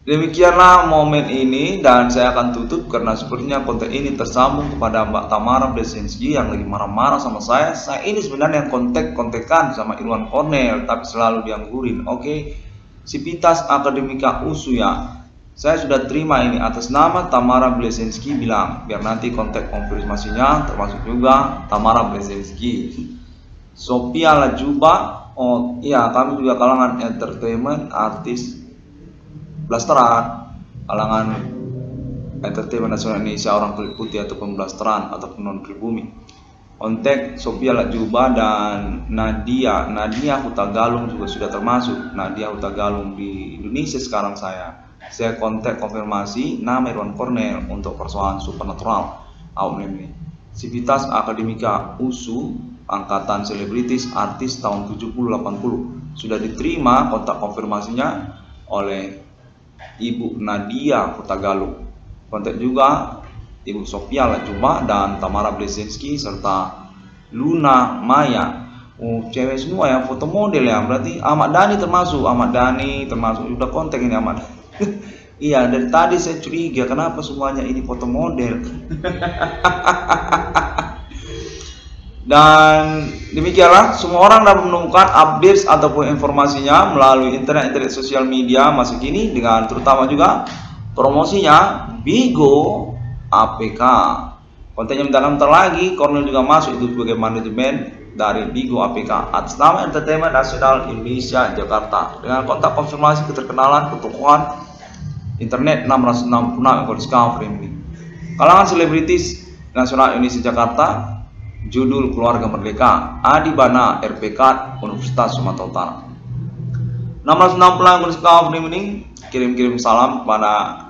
A: Demikianlah momen ini dan saya akan tutup karena sepertinya konten ini tersambung kepada Mbak Tamara Bleszinski yang lagi marah-marah sama saya. Saya ini sebenarnya yang kontek-kontekan sama Irwan Cornel tapi selalu dianggurin. Oke. Sivitas Akademika USU ya. Saya sudah terima ini atas nama Tamara Bleszinski bilang biar nanti kontak konfirmasinya termasuk juga Tamara Bleszinski. Sophia Lajuba, oh iya kami juga kalangan entertainment, artis, blasteran, kalangan entertainment nasional Indonesia, orang kulit putih ataupun blasteran ataupun non pribumi. Kontak Sophia Lajuba dan Nadia Hutagalung juga sudah termasuk. Nadia Hutagalung di Indonesia sekarang saya kontak konfirmasi nama Irwan Cornel untuk persoalan supernatural. Ini Sivitas Akademika USU angkatan selebritis artis tahun 70-80 sudah diterima kontak konfirmasinya oleh Ibu Nadia Hutagalung. Kontak juga Ibu Sophia Lajuba dan Tamara Bleszinski serta Luna Maya. Cewek semua ya, foto model ya. Berarti Ahmad Dhani termasuk sudah kontak ini Ahmad. Iya, dari tadi saya curiga kenapa semuanya ini foto model. Dan demikianlah, semua orang dapat menemukan updates ataupun informasinya melalui internet sosial media masa kini dengan terutama juga promosinya Bigo APK. Kontennya bentar lagi Cornel juga masuk itu sebagai manajemen dari Bigo APK atas nama Entertainment Nasional Indonesia Jakarta dengan kontak konfirmasi keterkenalan ketokohan internet 666 Discovery ini. Kalangan selebritis nasional Indonesia Jakarta, judul Keluarga Merdeka, Adi Bana RPK Universitas Sumatera Utara. 666 Discovery ini kirim salam kepada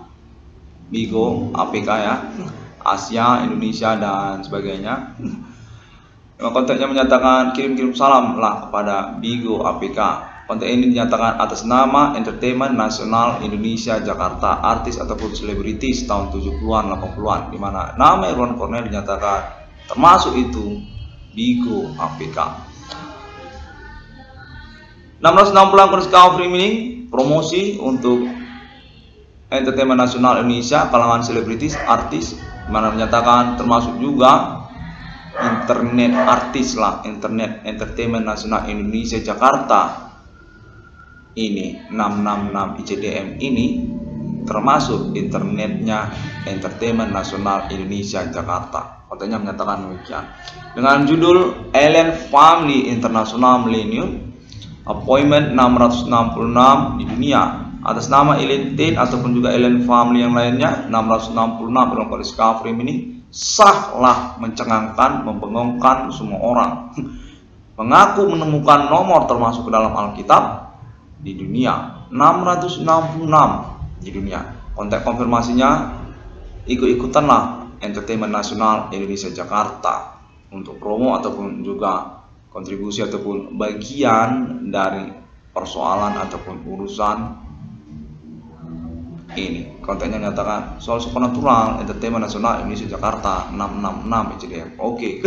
A: Bigo APK ya, Asia, Indonesia dan sebagainya. Kontaknya menyatakan kirim salam lah kepada Bigo APK. Konten ini dinyatakan atas nama Entertainment Nasional Indonesia Jakarta, artis ataupun selebritis tahun 70-an 80-an, di mana nama Irwan Cornel dinyatakan termasuk itu Bigo APK. 660 Discovery ini promosi untuk Entertainment Nasional Indonesia, kalangan selebritis, artis, di mana menyatakan termasuk juga internet artis lah, Internet Entertainment Nasional Indonesia Jakarta. Ini 666 ICDM ini termasuk internetnya Entertainment Nasional Indonesia Jakarta. Kontennya menyatakan demikian. Dengan judul Alien Family International Millennium Appointment 666 di dunia atas nama Alien Teen ataupun juga Alien Family yang lainnya 666 berupa Discovery ini sahlah mencengangkan, membengongkan semua orang. Mengaku menemukan nomor termasuk ke dalam Alkitab di dunia 666 di dunia. Kontak konfirmasinya ikut-ikutanlah Entertainment Nasional Indonesia Jakarta untuk promo ataupun juga kontribusi ataupun bagian dari persoalan ataupun urusan ini. Kontennya menyatakan soal supernatural Entertainment Nasional Indonesia Jakarta 666 ICDM. Oke.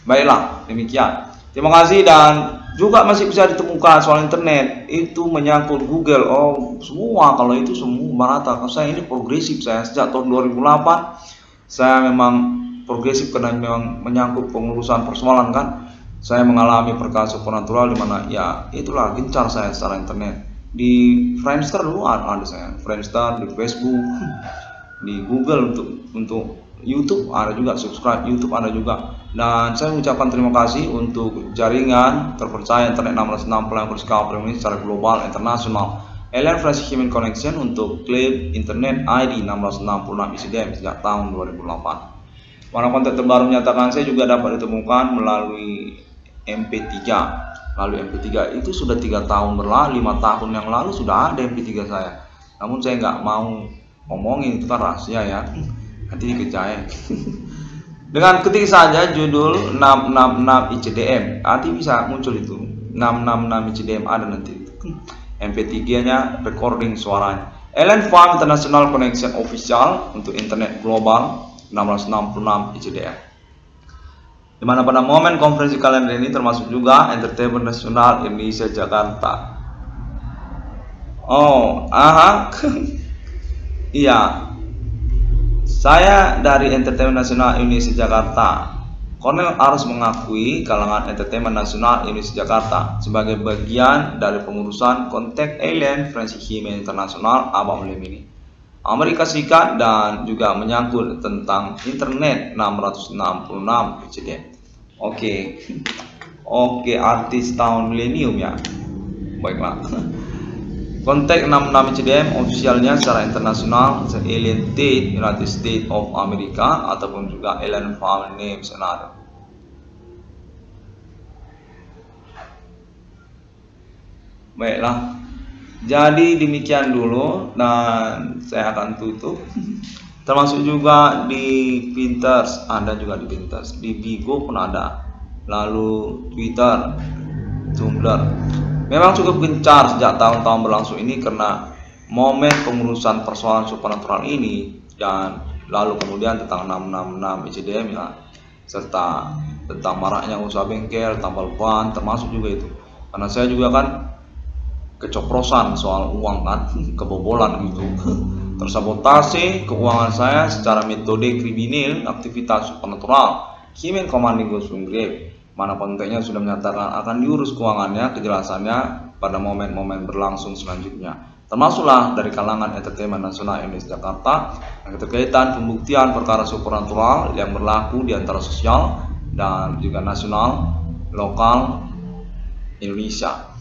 A: Baiklah, demikian. Terima kasih dan juga masih bisa ditemukan soal internet itu menyangkut Google. Oh, semua kalau itu semua merata. Kalau saya ini progresif, saya sejak tahun 2008 saya memang progresif karena memang menyangkut pengurusan persoalan kan. Saya mengalami perkara supernatural di mana ya itulah gencar saya secara internet. Di Friendster dulu ada saya, Friendster, di Facebook, di Google untuk YouTube ada juga, subscribe YouTube ada juga. Dan saya mengucapkan terima kasih untuk jaringan terpercaya internet 660 Discovery ini secara global internasional. Alien Fresh Human Connection untuk klaim internet ID 666 ICDM sejak tahun 2008. Mana konten terbaru menyatakan saya juga dapat ditemukan melalui MP3. Lalu MP3 itu sudah 3 tahun berlalu, 5 tahun yang lalu sudah ada MP3 saya. Namun saya nggak mau ngomongin, itu kan rahasia ya. Nanti dikejain. Dengan ketik saja judul 666 ICDM, nanti bisa muncul itu 666 ICDM ada nanti. MP3 nya recording suaranya. Ellen Farm International Connection Official untuk Internet Global 666 ICDM. Di mana pada momen konferensi kalender ini termasuk juga Entertainment Nasional Indonesia Jakarta. Oh, aha. Iya. Saya dari Entertainment Nasional Indonesia Jakarta. Cornel harus mengakui kalangan Entertainment Nasional Indonesia Jakarta sebagai bagian dari pengurusan kontak Alien Friendship Internasional Abang ini. Amerika Serikat dan juga menyangkut tentang Internet 666 ICDM. Oke, artis tahun milenium ya. Baiklah. Kontak 66 ICDM ofisialnya secara internasional Alien State United States of America ataupun juga Alien Farm Name Scenario. Baiklah. Jadi demikian dulu dan saya akan tutup. Termasuk juga di Pinterest, ada juga di Pinterest, di Bigo pun ada. Lalu Twitter, Tumblr. Memang cukup gencar sejak tahun-tahun berlangsung ini karena momen pengurusan persoalan supernatural ini dan lalu kemudian tentang 666 ICDM ya, serta tentang maraknya usaha bengkel, tambal ban termasuk juga itu. Karena saya juga kan kecoplosan soal uang kan, kebobolan gitu. Tersabotase keuangan saya secara metode kriminal aktivitas supernatural. Kimen Commanding Ghost Grave, mana kontennya sudah menyatakan akan diurus keuangannya, kejelasannya pada momen-momen berlangsung selanjutnya. Termasuklah dari kalangan Entertainment Nasional Indonesia Jakarta yang berkaitan pembuktian perkara supernatural yang berlaku di antara sosial dan juga nasional, lokal Indonesia.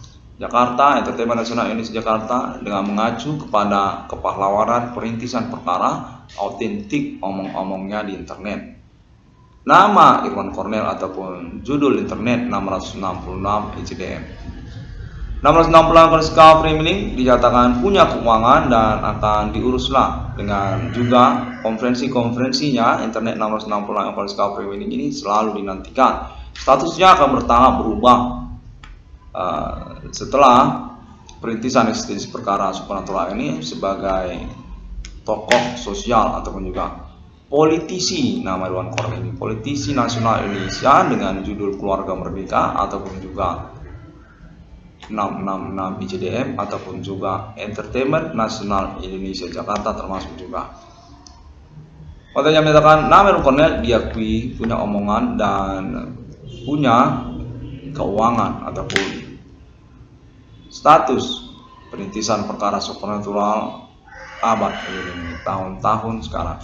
A: Jakarta, Entertainment Nasional Indonesia Jakarta dengan mengacu kepada kepahlawanan perintisan perkara autentik omong-omongnya di internet. Nama Irwan Cornel ataupun judul internet 666 ICDM. 666 Discovery Mining dinyatakan punya keuangan dan akan diuruslah dengan juga konferensinya. Internet 666 Discovery Mining ini selalu dinantikan. Statusnya akan bertahap berubah setelah perintisan eksistensi perkara supernatural ini sebagai tokoh sosial ataupun juga politisi. Nama Irwan Cornel ini politisi nasional Indonesia dengan judul Keluarga Merdeka ataupun juga 666 ICDM ataupun juga Entertainment Nasional Indonesia Jakarta termasuk juga. Kontennya menyatakan nama Irwan Cornel diakui punya omongan dan punya keuangan ataupun status perintisan perkara supernatural abad ini tahun-tahun sekarang.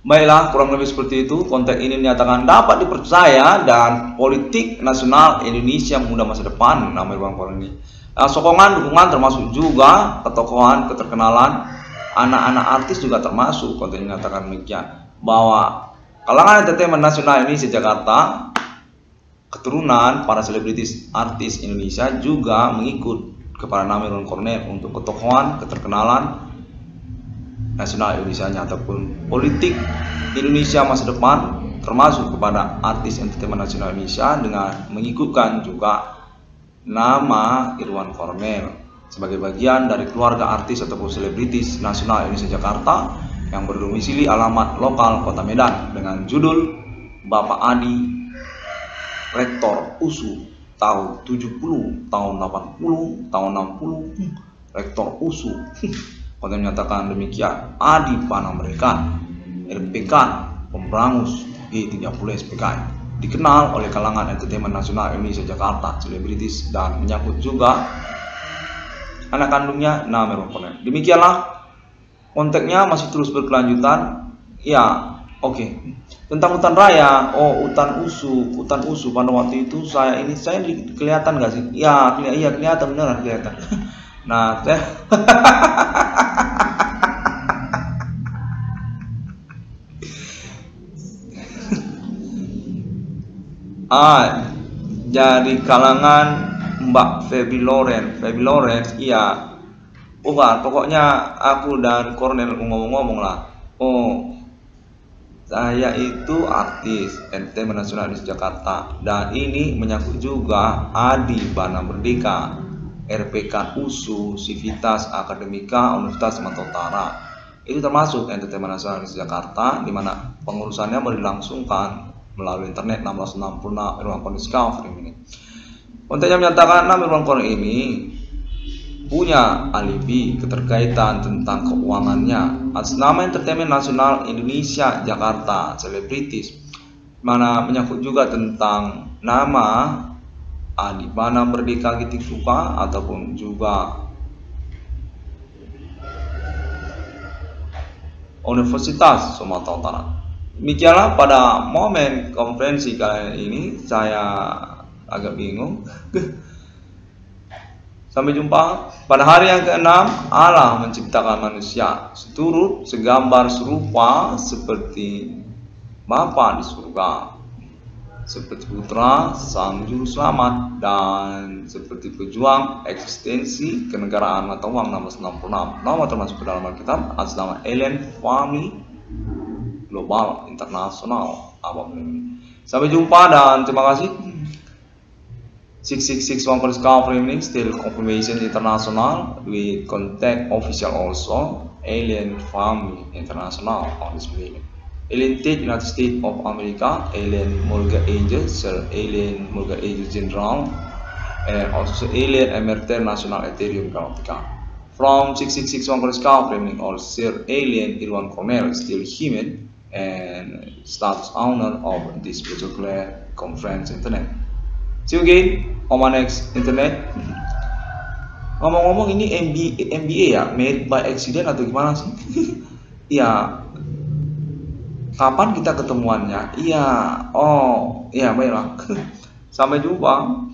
A: Baiklah, kurang lebih seperti itu. Konteks ini dinyatakan dapat dipercaya dan politik nasional Indonesia muda masa depan. Nama Irwan Cornel ini. Sokongan, dukungan termasuk juga ketokohan, keterkenalan anak-anak artis juga termasuk. Konteks ini dinyatakan demikian bahwa kalangan Entertainment Nasional Indonesia Jakarta, keturunan para selebritis artis Indonesia juga mengikut kepada nama Irwan Cornel untuk ketokohan, keterkenalan nasional Indonesia ataupun politik Indonesia masa depan, termasuk kepada artis Entertainment Nasional Indonesia dengan mengikutkan juga nama Irwan Cornel sebagai bagian dari keluarga artis ataupun selebritis nasional Indonesia Jakarta yang berdomisili alamat lokal Kota Medan dengan judul Bapak Adi, Rektor USU tahun 70, tahun 80, tahun 60, Rektor USU. Konten menyatakan demikian. Adi Panah Mereka, RPK, Pemberangus G30 SPK, dikenal oleh kalangan Entertainment Nasional Indonesia Jakarta, selebritis dan menyangkut juga anak kandungnya nama Irwan Cornel. Demikianlah konteksnya masih terus berkelanjutan. Ya, oke. Tentang hutan raya, hutan usu pada waktu itu saya kelihatan nggak sih? Ya, iya kelihatan, beneran kelihatan. Nah, saya dari kalangan Mbak Feby Lawrence, iya. Pokoknya aku dan Cornel ngomong-ngomong lah. Saya itu artis Entertainment Nasional di Jakarta dan ini menyangkut juga Adi Panah Merdeka, RPK USU, Civitas Akademika Universitas Sumatera Utara. Itu termasuk Entertainment Nasional Indonesia Jakarta, di mana pengurusannya dilangsungkan melalui internet 666 ruang Discovery ini. Kontennya menyatakan 6 ruang ini punya alibi keterkaitan tentang keuangannya atas nama Entertainment Nasional Indonesia Jakarta Selebritis, mana menyangkut juga tentang nama Adibana Merdeka Gitikupa ataupun juga Universitas Sumatera Utara. Demikianlah pada momen konferensi kali ini, saya agak bingung. Sampai jumpa pada hari yang ke-6. Allah menciptakan manusia seturut segambar serupa seperti Bapa di surga, seperti Putra Sang Juru Selamat, dan seperti pejuang eksistensi kenegaraan mata uang 666. Nama termasuk ke dalam Alkitab atas nama Alien Family Global Internasional. Sampai jumpa dan terima kasih. 666 One Discovery meaning still confirmation international with contact official also Alien Family International on this meeting. Alien State United States of America, Alien Mulga Angel, Sir Alien Mulga Angel General, and also Alien Emerter National Ethereum Galactica. From 666 One Discovery meaning all Sir Alien Irwan Cornell still human and status owner of this particular conference internet. See you again on my next internet. Ngomong-ngomong, ini MBA ya, made by accident atau gimana sih? Iya. Kapan kita ketemuannya? Iya. Oh, iya, baiklah. Sampai jumpa.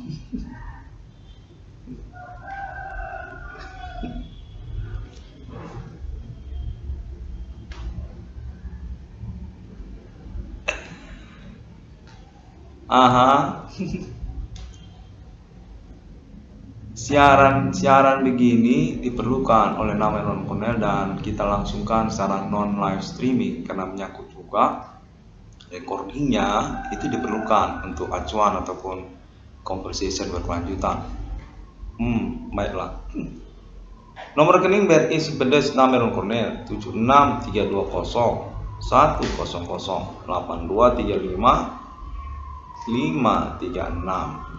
A: Aha. Siaran begini diperlukan oleh nama Irwan Cornell dan kita langsungkan secara non live streaming karena menyangkut juga recordingnya itu diperlukan untuk acuan ataupun conversation berkelanjutan. Baiklah. Nomor rekening BRI Sepedes nama Irwan Cornell 76320 100 8235 536.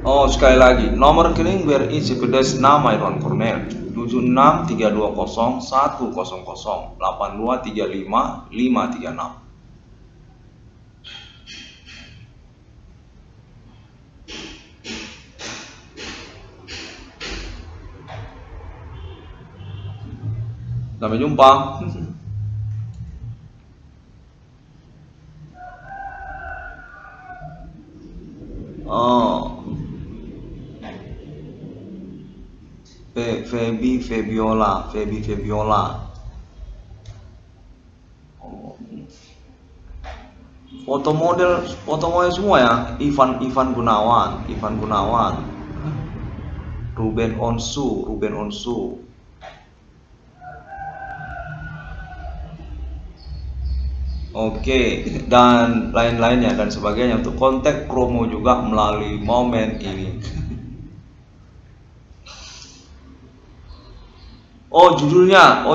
A: Oh, sekali lagi, nomor rekening BRI Sepedes nama Irwan Cornell 76320 100 8235 536. Sampai jumpa. Oh, Febiola. Oh. Foto model semua ya. Ivan Gunawan, Ruben Onsu. Oke, dan lain-lainnya dan sebagainya untuk kontak promo juga melalui momen ini. Oh judulnya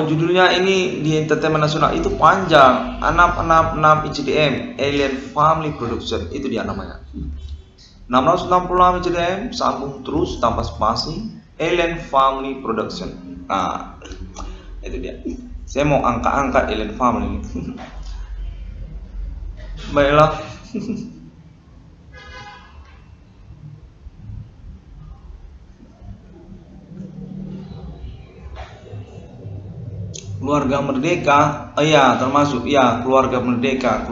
A: ini di Entertainment Nasional itu panjang, 666 ICDM Alien Family Production, itu dia namanya. 666 ICDM sambung terus tanpa spasi Alien Family Production. Nah, itu dia. Saya mau angkat Alien Family. Baiklah. Keluarga Merdeka, iya termasuk ya keluarga Merdeka,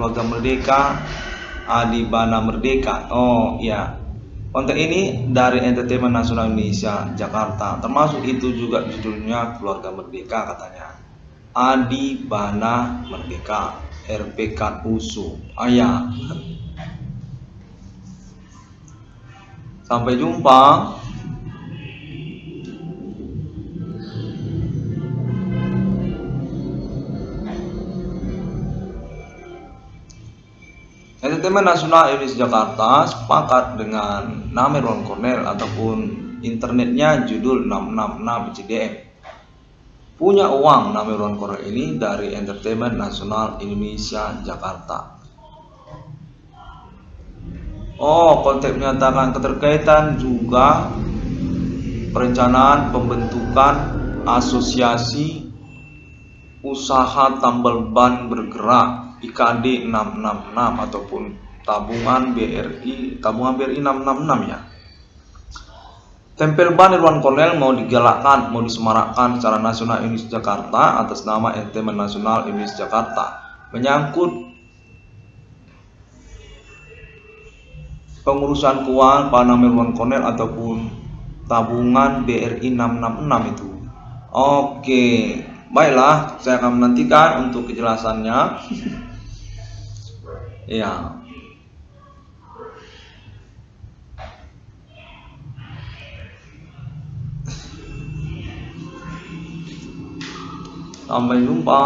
A: Adibana Merdeka. Oh iya, konten ini dari Entertainment Nasional Indonesia Jakarta, termasuk itu juga judulnya Keluarga Merdeka katanya. Adibana Merdeka, RPK USU. Iya. Sampai jumpa. Entertainment Nasional Indonesia Jakarta sepakat dengan nama Irwan Cornell ataupun internetnya judul 666 CDM. Punya uang nama Irwan Cornell ini dari Entertainment Nasional Indonesia Jakarta. Oh, konteks menyatakan keterkaitan juga perencanaan pembentukan asosiasi usaha tambal ban bergerak IKD 666 ataupun tabungan BRI 666 ya. Tempel ban Irwan Cornell mau digalakkan, mau disemarakkan secara nasional Indonesia Jakarta atas nama Entertainment Nasional Indonesia Jakarta, menyangkut pengurusan keuangan pada nama Irwan Cornell ataupun tabungan BRI 666 itu. Oke, baiklah, saya akan menantikan untuk kejelasannya. Ya. Sampai jumpa.